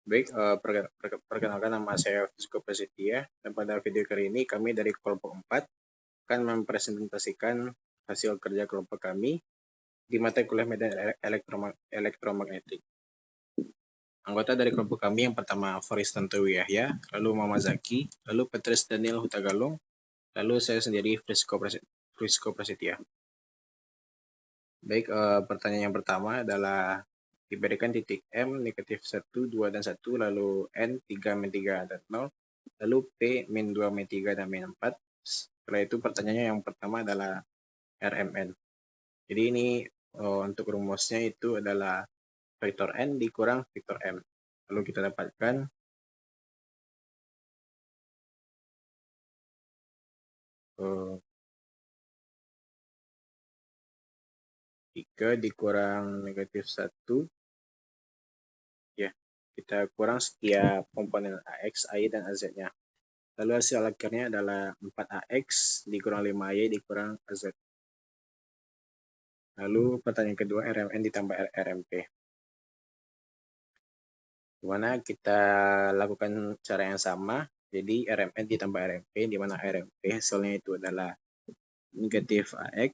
Baik, perkenalkan nama saya Fisco Prasetya, dan pada video kali ini kami dari kelompok 4 akan mempresentasikan hasil kerja kelompok kami di mata kuliah medan elektromagnetik. Anggota dari kelompok kami yang pertama Faris Tantowi Yahya, lalu Muhammad Zaki, lalu Petrus Daniel Hutagalung, lalu saya sendiri Fisco Prasetya. Baik, pertanyaan yang pertama adalah diberikan titik M negatif 1, 2, dan 1, lalu N 3, min 3, dan 0, lalu P min 2, min 3, dan min 4. Setelah itu pertanyaannya yang pertama adalah RMN. Jadi ini untuk rumusnya itu adalah vektor N dikurang vektor M. Lalu kita dapatkan uh, 3 dikurang negatif 1. Ya, kita kurang setiap komponen AX, AY, dan AZ-nya. Lalu hasil akhirnya adalah 4AX dikurang 5Y dikurang AZ. Lalu pertanyaan kedua, RMN ditambah RMP. Dimana kita lakukan cara yang sama, jadi RMN ditambah RMP, di mana RMP hasilnya itu adalah negatif AX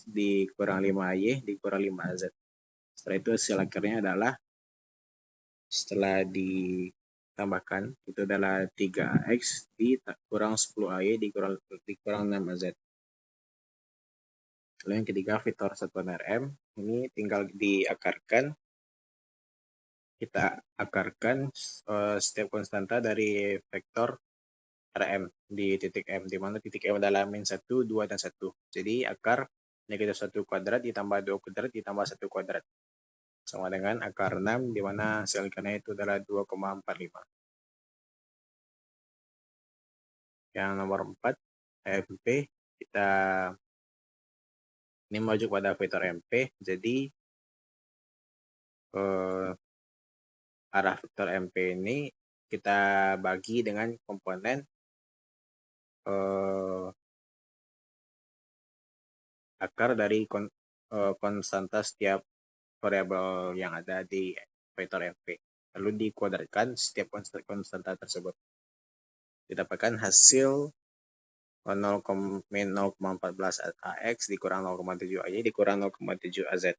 dikurang 5Y dikurang 5AZ. Setelah itu hasil akhirnya adalah setelah ditambahkan itu adalah 3AX dikurang 10AY dikurang 6AZ. Lalu yang ketiga, vektor satuan RM ini tinggal diakarkan. Kita akarkan setiap konstanta dari vektor RM di titik M, di mana titik M adalah min 1, 2, dan 1. Jadi akar negatif 1 kuadrat ditambah 2 kuadrat ditambah 1 kuadrat sama dengan akar 6, di mana hasil akarnya itu adalah 2,45. Yang nomor 4, MP, kita ini merujuk pada vektor MP, jadi arah vektor MP ini kita bagi dengan komponen akar dari konstanta setiap variabel yang ada di vektor MP. Lalu dikuadratkan setiap konstanta tersebut. Didapatkan hasil 0,14 AX dikurang 0,7 AY dikurang 0,7 AZ.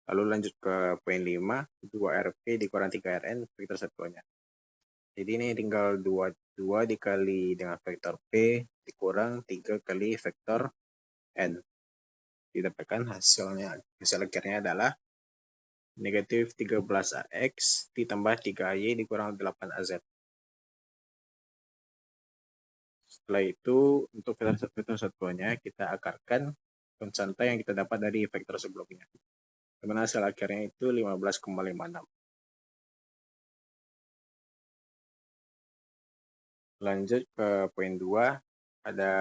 Lalu lanjut ke poin 5, 2RP dikurang 3RN vektor satuannya. Jadi ini tinggal 2 dikali dengan vektor P dikurang 3 kali vektor N. Didapatkan hasil akhirnya adalah negatif 13AX ditambah 3AY dikurang 8AZ. Setelah itu, untuk vektor satuannya, kita akarkan konstanta yang kita dapat dari vektor sebelumnya. Dimana hasil akhirnya itu 15,56. Lanjut ke poin 2, ada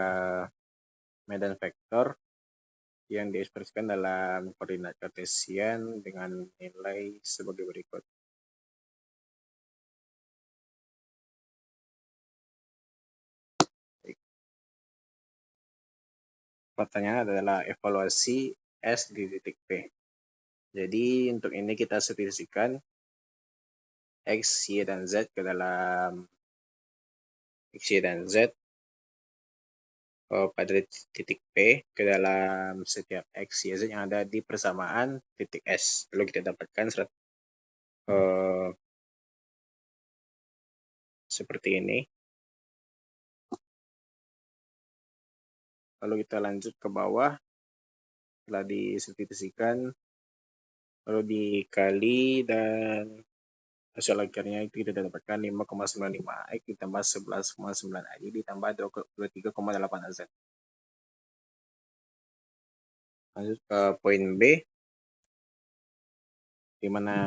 medan vektor yang diekspresikan dalam koordinat kartesian dengan nilai sebagai berikut. Pertanyaan adalah evaluasi S di titik P. Jadi untuk ini kita substitusikan X, Y, dan Z ke dalam X, Y, dan Z pada titik P ke dalam setiap X, Y, Z yang ada di persamaan titik S. Lalu kita dapatkan seperti ini. Lalu kita lanjut ke bawah. Setelah disubstitusikan, lalu dikali, dan hasil akhirnya itu kita dapatkan 5,95 X ditambah 11,9 I ditambah 23,8 AZ. Lanjut ke poin B, di mana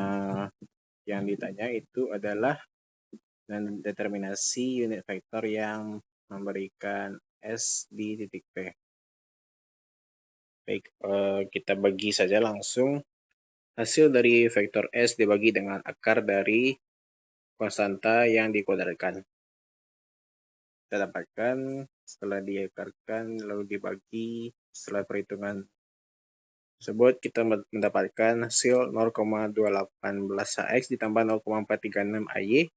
yang ditanya itu adalah dan determinasi unit vektor yang memberikan S di titik P. Baik, kita bagi saja langsung. Hasil dari vektor S dibagi dengan akar dari konstanta yang dikuadratkan. Kita dapatkan setelah diakarkan lalu dibagi setelah perhitungan tersebut kita mendapatkan hasil 0,218 AX ditambah 0,436 AY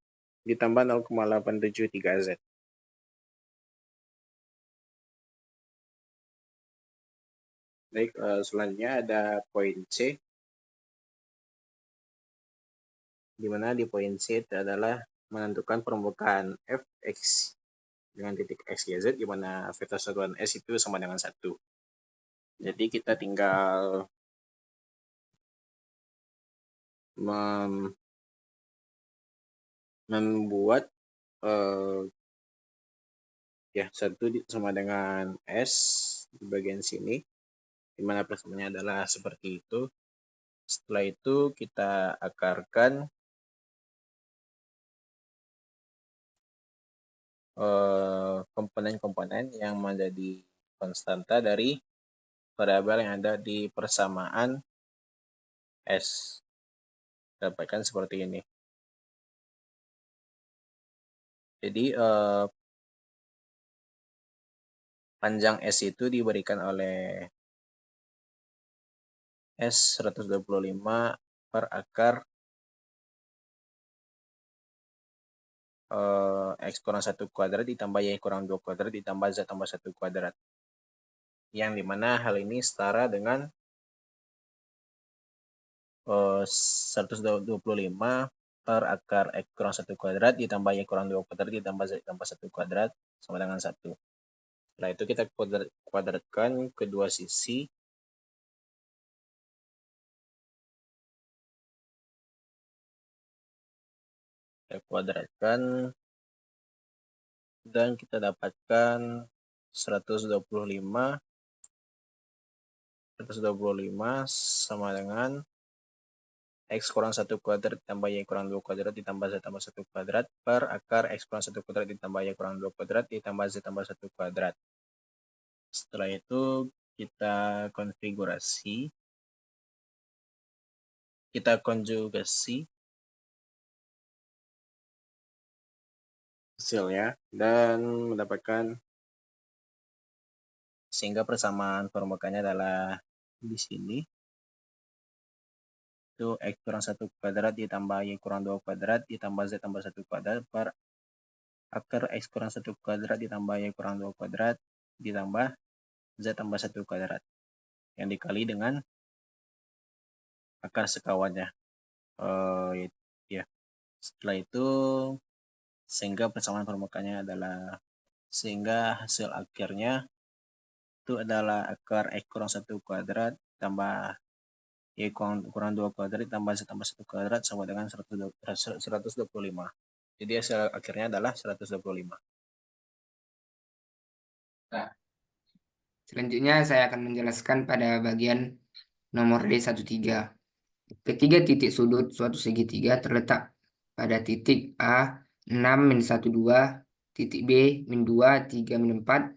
ditambah 0,873 Z. Baik, selanjutnya ada poin C, di mana di poin C itu adalah menentukan permukaan Fx dengan titik X, Y, Z, di mana vektor satuan S itu sama dengan 1. Jadi kita tinggal membuat ya 1 sama dengan S di bagian sini, di mana persamaan adalah seperti itu. Setelah itu kita akarkan komponen-komponen yang menjadi konstanta dari variabel yang ada di persamaan S. Dapatkan seperti ini. Jadi panjang S itu diberikan oleh S 125 per akar X kurang 1 kuadrat ditambah Y kurang 2 kuadrat ditambah Z tambah 1 kuadrat. Yang dimana hal ini setara dengan 125 per akar X kurang 1 kuadrat ditambah Y kurang 2 kuadrat ditambah Z tambah 1 kuadrat sama dengan 1. Setelah itu kita kuadratkan kedua sisi. Kita kuadratkan dan kita dapatkan 125 sama dengan X kurang 1 kuadrat ditambah Y kurang 2 kuadrat ditambah Z tambah 1 kuadrat per akar X kurang 1 kuadrat ditambah Y kurang 2 kuadrat ditambah Z tambah 1 kuadrat. Setelah itu kita konfigurasi, kita konjugasi hasilnya dan mendapatkan, sehingga persamaan permukaannya adalah di sini. Itu X kurang 1 kuadrat ditambah Y kurang 2 kuadrat ditambah Z tambah 1 kuadrat per akar X kurang 1 kuadrat ditambah Y kurang 2 kuadrat ditambah Z tambah 1 kuadrat yang dikali dengan akar sekawannya. Ya. Setelah itu sehingga persamaan permukaannya adalah, sehingga hasil akhirnya itu adalah akar X kurang 1 kuadrat tambah Y kurang 2 kuadrat tambah Z tambah 1 kuadrat sama dengan 125. Jadi hasil akhirnya adalah 125. Nah, selanjutnya saya akan menjelaskan pada bagian nomor D13. Ketiga titik sudut suatu segitiga terletak pada titik A 6-12, titik B -2, 3-4,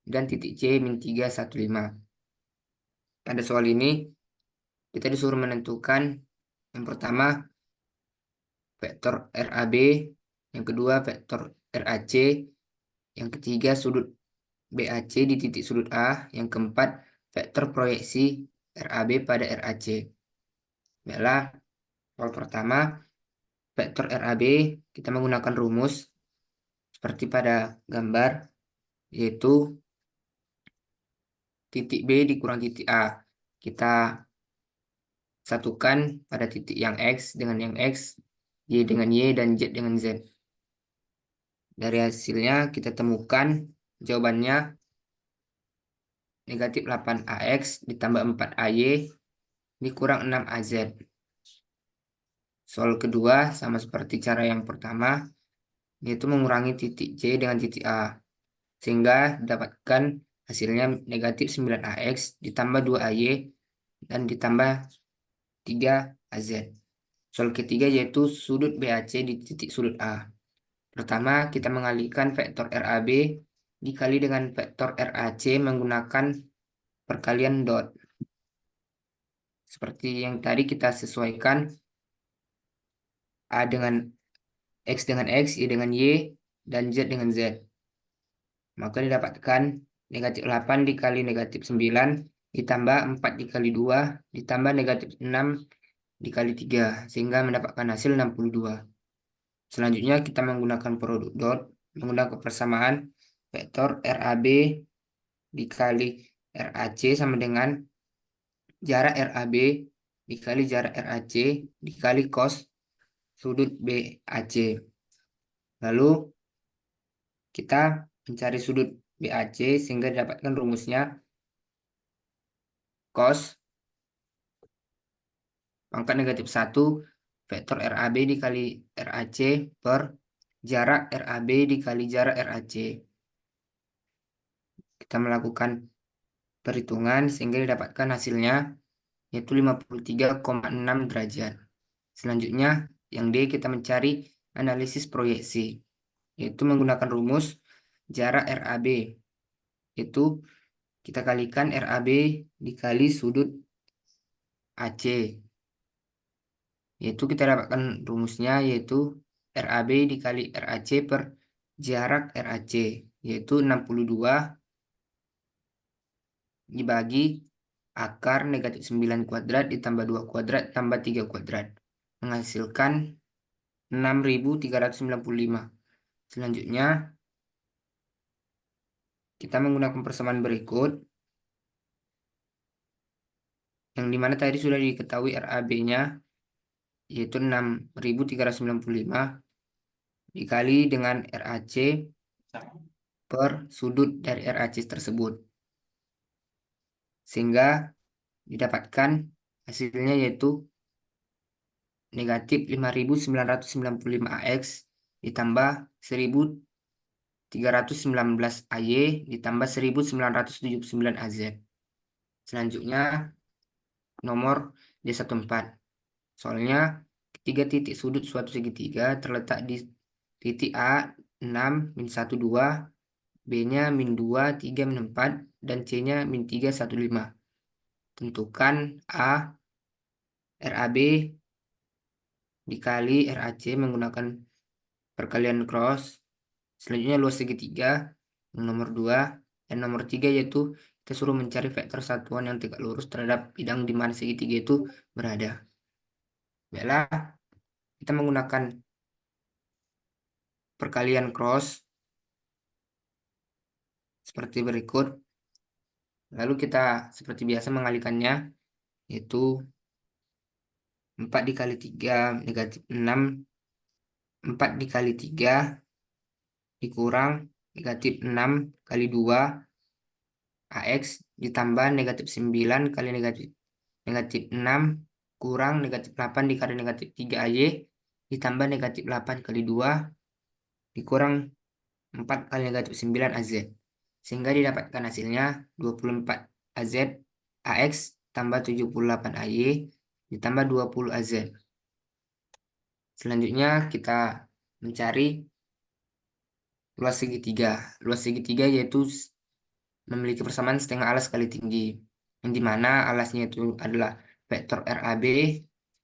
dan titik C -3, 1-5. Pada soal ini kita disuruh menentukan yang pertama vektor RAB, yang kedua vektor RAC, yang ketiga sudut BAC di titik sudut A, yang keempat vektor proyeksi RAB pada RAC. Baiklah, soal pertama vektor RAB kita menggunakan rumus seperti pada gambar, yaitu titik B dikurang titik A. Kita satukan pada titik yang X dengan yang X, Y dengan Y, dan Z dengan Z. Dari hasilnya kita temukan jawabannya negatif 8AX ditambah 4AY dikurang 6AZ. Soal kedua sama seperti cara yang pertama, yaitu mengurangi titik C dengan titik A. Sehingga dapatkan hasilnya negatif 9AX ditambah 2AY dan ditambah 3AZ. Soal ketiga yaitu sudut BAC di titik sudut A. Pertama, kita mengalihkan vektor RAB dikali dengan vektor RAC menggunakan perkalian dot. Seperti yang tadi kita sesuaikan A dengan X dengan X, Y dengan Y, dan Z dengan Z. Maka didapatkan negatif 8 dikali negatif 9 ditambah 4 dikali 2 ditambah negatif 6 dikali 3 sehingga mendapatkan hasil 62. Selanjutnya kita menggunakan produk dot, menggunakan persamaan vektor RAB dikali RAC sama dengan jarak RAB dikali jarak RAC dikali cos sudut BAC. Lalu kita mencari sudut BAC sehingga didapatkan rumusnya cos pangkat negatif 1 vektor RAB dikali RAC per jarak RAB dikali jarak RAC. Kita melakukan perhitungan sehingga didapatkan hasilnya yaitu 53,6 derajat. Selanjutnya yang D kita mencari analisis proyeksi yaitu menggunakan rumus jarak RAB, yaitu kita kalikan RAB dikali sudut AC, yaitu kita dapatkan rumusnya yaitu RAB dikali RAC per jarak RAC, yaitu 62 dibagi akar negatif 9 kuadrat ditambah 2 kuadrat tambah 3 kuadrat menghasilkan 6.395. Selanjutnya kita menggunakan persamaan berikut yang dimana tadi sudah diketahui RAB-nya yaitu 6.395 dikali dengan RAC per sudut dari RAC tersebut sehingga didapatkan hasilnya yaitu negatif 5.995 AX ditambah 1.319 AY ditambah 1.979 AZ. Selanjutnya nomor D14. Soalnya ketiga titik sudut suatu segitiga terletak di titik A 6, min 1, 2, B-nya min 2, 3, min 4, dan C-nya min 3, 1, 5. Tentukan A, RAB dikali RAC menggunakan perkalian cross. Selanjutnya luas segitiga yang nomor 2 dan nomor 3 yaitu kita suruh mencari vektor satuan yang tegak lurus terhadap bidang di mana segitiga itu berada. Baiklah, kita menggunakan perkalian cross seperti berikut. Lalu kita seperti biasa mengalikannya yaitu 4 dikali 3 negatif 6, 4 dikali 3 dikurang negatif 6 kali 2 AX ditambah negatif 9 kali negatif 6 kurang negatif 8 dikali negatif 3 AY ditambah negatif 8 kali 2 dikurang 4 kali negatif 9 AZ. Sehingga didapatkan hasilnya 24 AZ AX tambah 78 AY ditambah 20 AZ. Selanjutnya kita mencari luas segitiga. Luas segitiga yaitu memiliki persamaan setengah alas kali tinggi, yang dimana alasnya itu adalah vektor RAB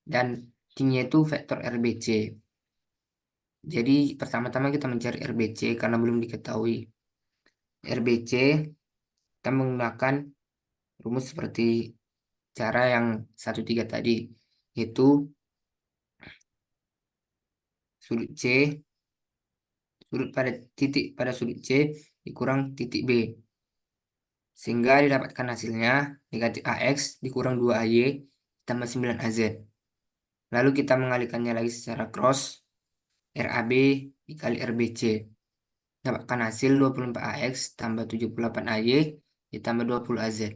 dan tingginya itu vektor RBC. Jadi pertama-tama kita mencari RBC karena belum diketahui. RBC kita menggunakan rumus seperti cara yang 1,3 tadi, yaitu sudut C, sudut pada titik pada sudut C dikurang titik B. Sehingga didapatkan hasilnya negatif AX dikurang 2 AY tambah 9 AZ. Lalu kita mengalihkannya lagi secara cross, RAB dikali RBC. Dapatkan hasil 24 AX tambah 78 AY ditambah 20 AZ.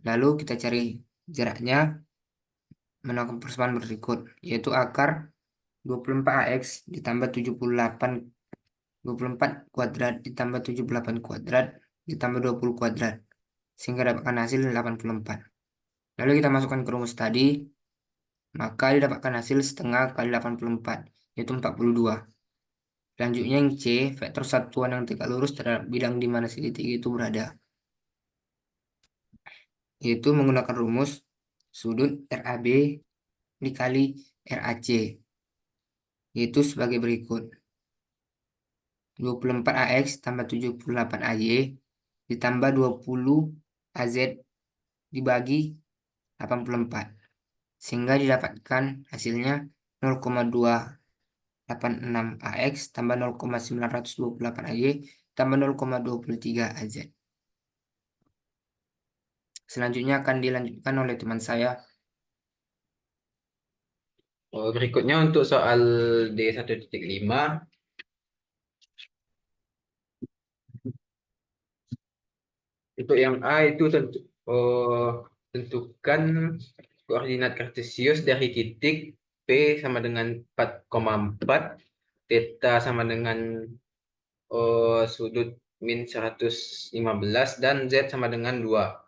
Lalu kita cari jaraknya menggunakan persamaan berikut, yaitu akar 24 AX ditambah 24 kuadrat ditambah 78 kuadrat ditambah 20 kuadrat. Sehingga dapatkan hasil 84. Lalu kita masukkan ke rumus tadi, maka didapatkan hasil setengah kali 84, yaitu 42. Selanjutnya yang C, vektor satuan yang tegak lurus terhadap bidang di mana segitiga itu berada, yaitu menggunakan rumus sudut RAB dikali RAC, yaitu sebagai berikut. 24 AX tambah 78 AY ditambah 20 AZ dibagi 84. Sehingga didapatkan hasilnya 0,286 AX tambah 0,928 AY tambah 0,23 AZ. Selanjutnya akan dilanjutkan oleh teman saya. Berikutnya untuk soal D1.5. Untuk yang A itu tentukan koordinat kartesius dari titik P sama dengan 4,4, theta sama dengan sudut min 115 dan Z sama dengan 2.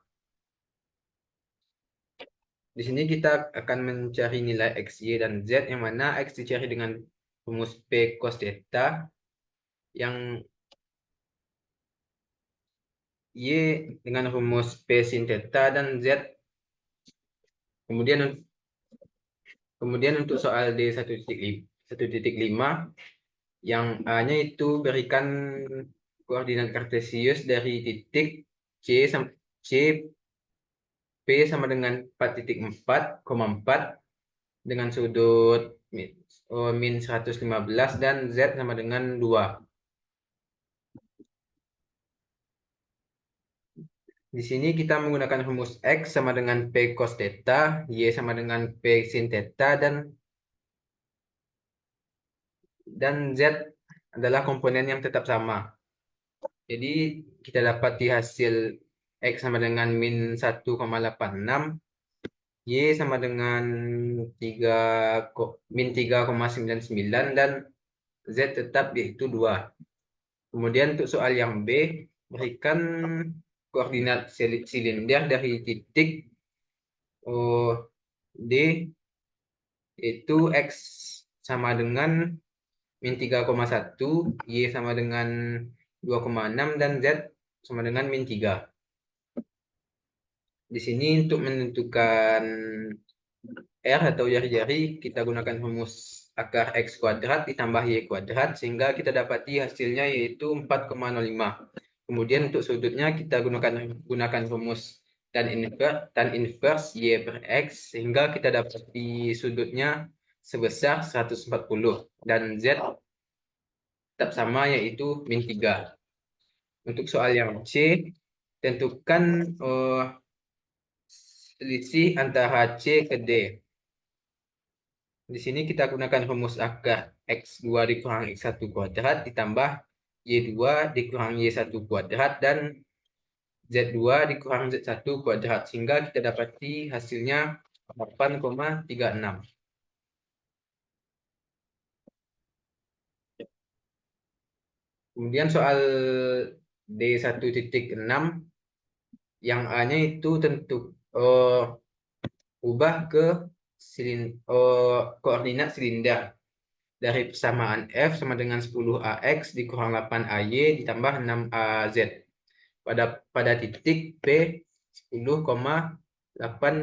Di sini kita akan mencari nilai X, Y, dan Z, yang mana X dicari dengan rumus P cos theta, yang Y dengan rumus P sin theta, dan Z. Kemudian untuk soal D1.5, yang A-nya itu berikan koordinat kartesius dari titik C P sama dengan 4,4 dengan sudut min 115 dan Z sama dengan 2. Di sini kita menggunakan rumus X sama dengan P cos theta, Y sama dengan P sin theta, dan Z adalah komponen yang tetap sama. Jadi kita dapat di hasil X sama dengan min 1,86, Y sama dengan min 3,99, dan Z tetap yaitu 2. Kemudian untuk soal yang B, berikan koordinat silinder dari titik D, yaitu X sama dengan min 3,1, Y sama dengan 2,6, dan Z sama dengan min 3. Di sini untuk menentukan R atau jari-jari, kita gunakan rumus akar X kuadrat ditambah Y kuadrat, sehingga kita dapati hasilnya yaitu 4,05. Kemudian untuk sudutnya kita gunakan rumus tan inverse Y per X, sehingga kita dapati sudutnya sebesar 140, dan Z tetap sama yaitu min 3. Untuk soal yang C, tentukan selisih antara C ke D. Di sini kita gunakan rumus akar X2 dikurang X1 kuadrat ditambah Y2 dikurang Y1 kuadrat dan Z2 dikurang Z1 kuadrat, sehingga kita dapati hasilnya 8,36. Kemudian soal D1.6, yang A-nya itu ubah ke koordinat silinder dari persamaan F sama dengan 10 AX dikurang 8 AY ditambah 6 AZ pada titik P 10,8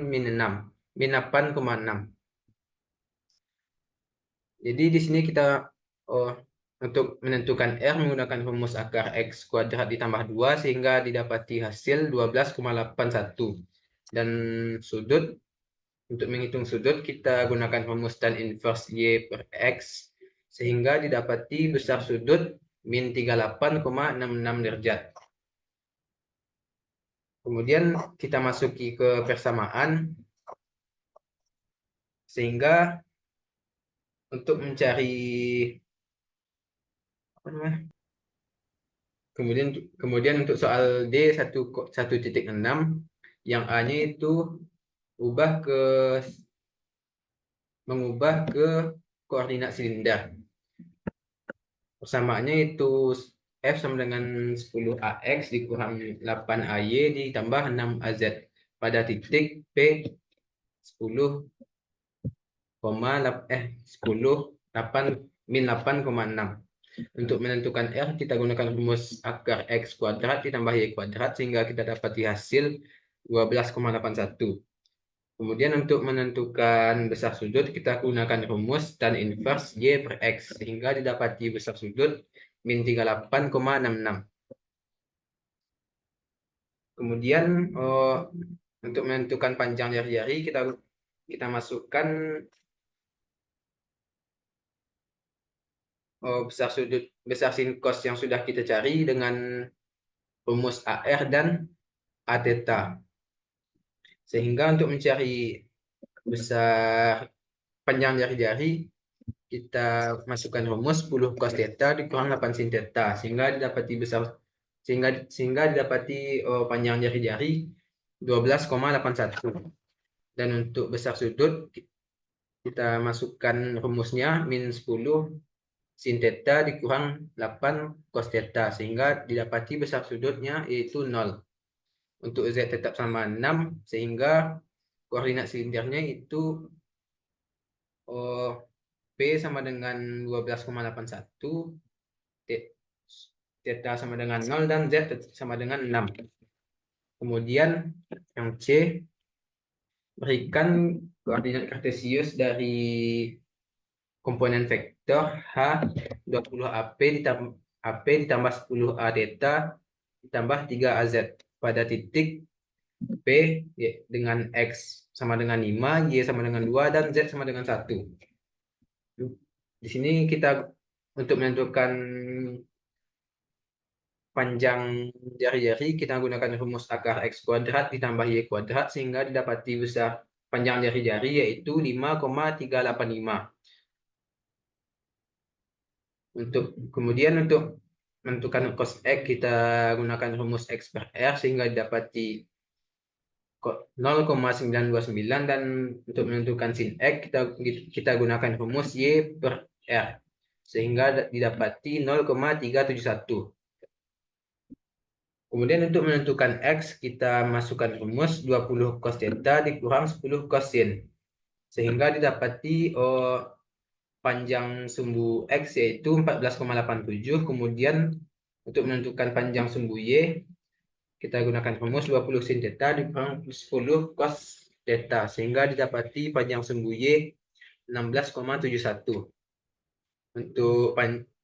min 8,6. Jadi di sini kita untuk menentukan R menggunakan rumus akar X kuadrat ditambah 2, sehingga didapati hasil 12,81. Dan sudut, untuk menghitung sudut kita gunakan rumus tan inverse Y per X, sehingga didapati besar sudut min 38,66 derajat. Kemudian kita masuki ke persamaan, sehingga untuk mencari kemudian untuk soal D1.6, yang A-nya itu mengubah ke koordinat silinder. Persamaannya itu F sama dengan 10 AX dikurang 8 AY ditambah 6 AZ pada titik P 8,6. Untuk menentukan R, kita gunakan rumus akar X kuadrat ditambah Y kuadrat, sehingga kita dapat hasil 12,81. Kemudian untuk menentukan besar sudut, kita gunakan rumus tan inverse Y per X, sehingga didapati besar sudut min 38,66. Kemudian untuk menentukan panjang jari-jari kita masukkan besar sin cos yang sudah kita cari dengan rumus AR dan A theta. Sehingga untuk mencari besar panjang jari-jari, kita masukkan rumus 10 cos theta dikurang 8 sin theta sehingga didapati panjang jari-jari 12,81. Dan untuk besar sudut kita masukkan rumusnya min 10 sin theta dikurang 8 cos theta sehingga didapati besar sudutnya yaitu 0. Untuk Z tetap sama 6 sehingga koordinat silindernya itu P sama dengan 12,81, theta sama dengan 0, dan Z sama dengan 6. Kemudian yang C, berikan koordinat kartesius dari komponen vektor H 20AP ditambah 10A theta ditambah 3AZ pada titik P dengan X sama dengan 5, Y sama dengan 2, dan Z sama dengan 1. Di sini kita untuk menentukan panjang jari-jari kita gunakan rumus akar X kuadrat ditambah Y kuadrat sehingga didapati besar panjang jari-jari yaitu 5,385. Kemudian untuk menentukan cos X kita gunakan rumus X per R sehingga didapati 0,929, dan untuk menentukan sin X kita gunakan rumus Y per R sehingga didapati 0,371. Kemudian untuk menentukan X kita masukkan rumus 20 cos theta dikurang 10 cos sin sehingga didapati panjang sumbu X yaitu 14,87. Kemudian untuk menentukan panjang sumbu Y kita gunakan rumus 20 sin theta dikurang 10 cos theta sehingga didapati panjang sumbu Y 16,71. Untuk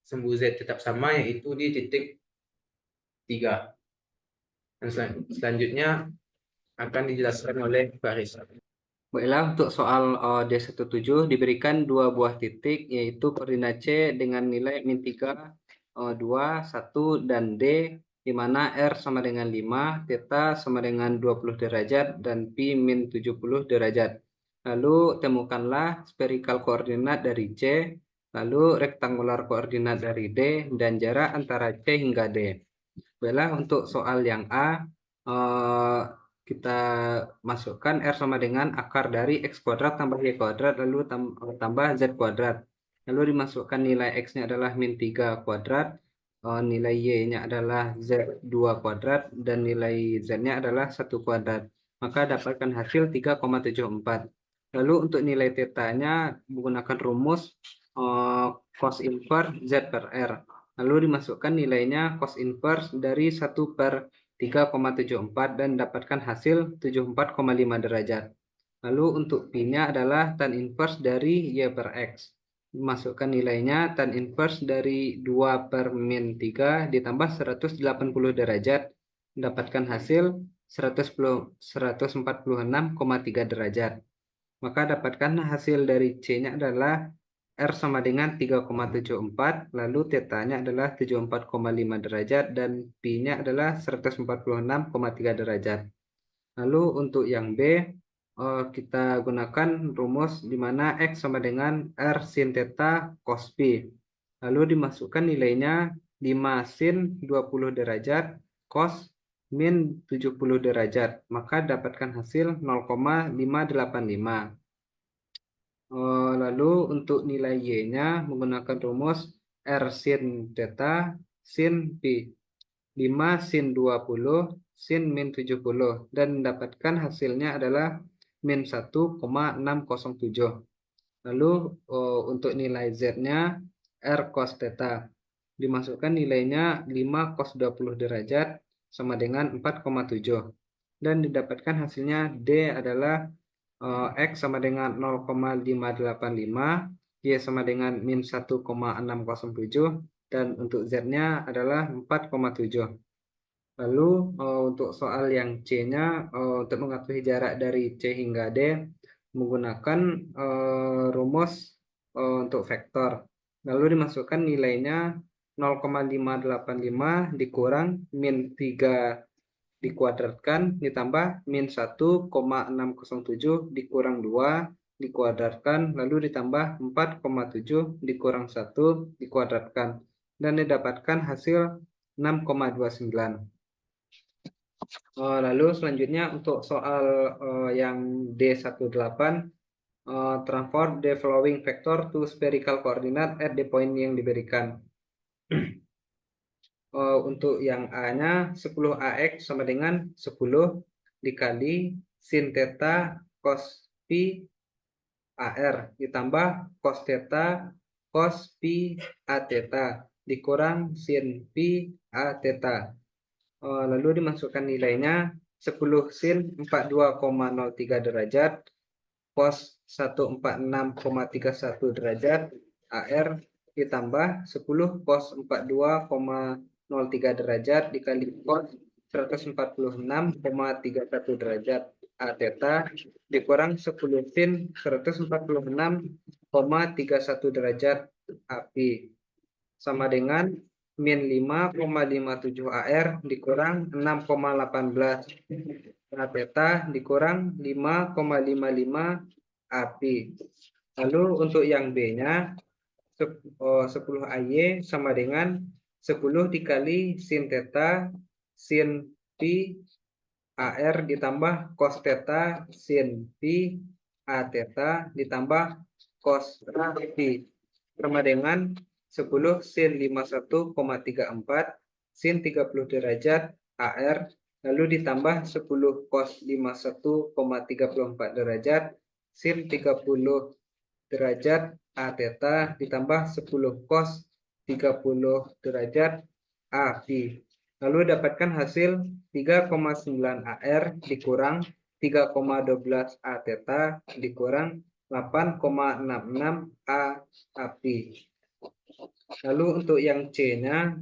sumbu Z tetap sama yaitu di titik 3. Dan selanjutnya akan dijelaskan oleh Faris. Baiklah, untuk soal D17 diberikan dua buah titik yaitu koordinat C dengan nilai min 3, 2, 1, dan D di mana R sama dengan 5, theta sama dengan 20 derajat, dan pi min 70 derajat. Lalu temukanlah spherical koordinat dari C, lalu rektangular koordinat dari D, dan jarak antara C hingga D. Baiklah, untuk soal yang A, kita masukkan R sama dengan akar dari X kuadrat tambah Y kuadrat, lalu tambah Z kuadrat. Lalu dimasukkan nilai X-nya adalah min 3 kuadrat, nilai Y-nya adalah Z2 kuadrat, dan nilai Z-nya adalah 1 kuadrat. Maka dapatkan hasil 3,74. Lalu untuk nilai theta-nya menggunakan rumus cos inverse Z per R. Lalu dimasukkan nilainya cos inverse dari 1 per 3,74 dan dapatkan hasil 74,5 derajat. Lalu untuk pi-nya adalah tan inverse dari Y per X. Masukkan nilainya tan inverse dari 2 per min 3 ditambah 180 derajat. Mendapatkan hasil 146,3 derajat. Maka dapatkan hasil dari C-nya adalah R sama dengan 3,74, lalu theta-nya adalah 74,5 derajat, dan pi-nya adalah 146,3 derajat. Lalu untuk yang B, kita gunakan rumus di mana X sama dengan R sin theta cos pi. Lalu dimasukkan nilainya 5 sin 20 derajat cos min 70 derajat. Maka dapatkan hasil 0,585. Lalu untuk nilai Y-nya menggunakan rumus R sin theta sin pi. 5 sin 20 sin min 70 dan mendapatkan hasilnya adalah min 1,607. Lalu untuk nilai Z-nya R cos theta. Dimasukkan nilainya 5 cos 20 derajat sama dengan 4,7. Dan didapatkan hasilnya D adalah X sama dengan 0,585, Y sama dengan min 1,607, dan untuk Z-nya adalah 4,7. Lalu untuk soal yang C-nya, untuk mengetahui jarak dari C hingga D menggunakan rumus untuk vektor. Lalu dimasukkan nilainya 0,585 dikurang min 3 dikuadratkan ditambah min 1,607 dikurang 2 dikuadratkan lalu ditambah 4,7 dikurang 1 dikuadratkan dan didapatkan hasil 6,29. Lalu selanjutnya untuk soal yang D18, transform the following vector to spherical coordinate at the point yang diberikan. Untuk yang A-nya 10AX sama dengan 10 dikali sin theta cos pi AR ditambah cos theta cos pi A theta dikurang sin pi A theta. Lalu dimasukkan nilainya 10 sin 42,03 derajat cos 146,31 derajat AR ditambah 10 cos 42,03 derajat dikali cos 146,31 derajat A theta dikurang 10 sin 146,31 derajat AP sama dengan min 5,57 AR dikurang 6,18 A theta dikurang 5,55 AP. Lalu untuk yang B-nya 10 AY sama dengan 10 dikali sin theta sin pi AR ditambah cos theta sin pi A theta ditambah cos pi sama dengan 10 sin 51,34 sin 30 derajat AR lalu ditambah 10 cos 51,34 derajat sin 30 derajat A theta ditambah 10 cos 30 derajat A pi. Lalu dapatkan hasil 3,9 AR dikurang 3,12 A theta dikurang 8,66 A pi. Lalu untuk yang C-nya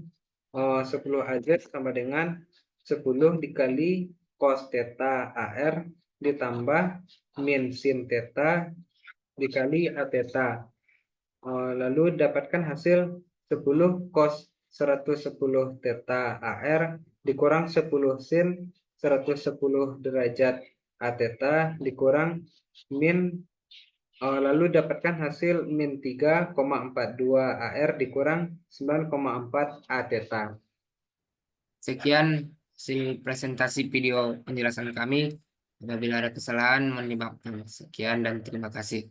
10 AZ sama dengan 10 dikali cos theta AR ditambah min sin theta dikali A theta. Lalu dapatkan hasil 10 cos 110 theta AR dikurang 10 sin 110 derajat A theta dikurang min lalu dapatkan hasil min 3,42 AR dikurang 9,4 A theta. Sekian hasil presentasi video penjelasan kami. Apabila ada kesalahan mohon dimaafkan. Sekian dan terima kasih.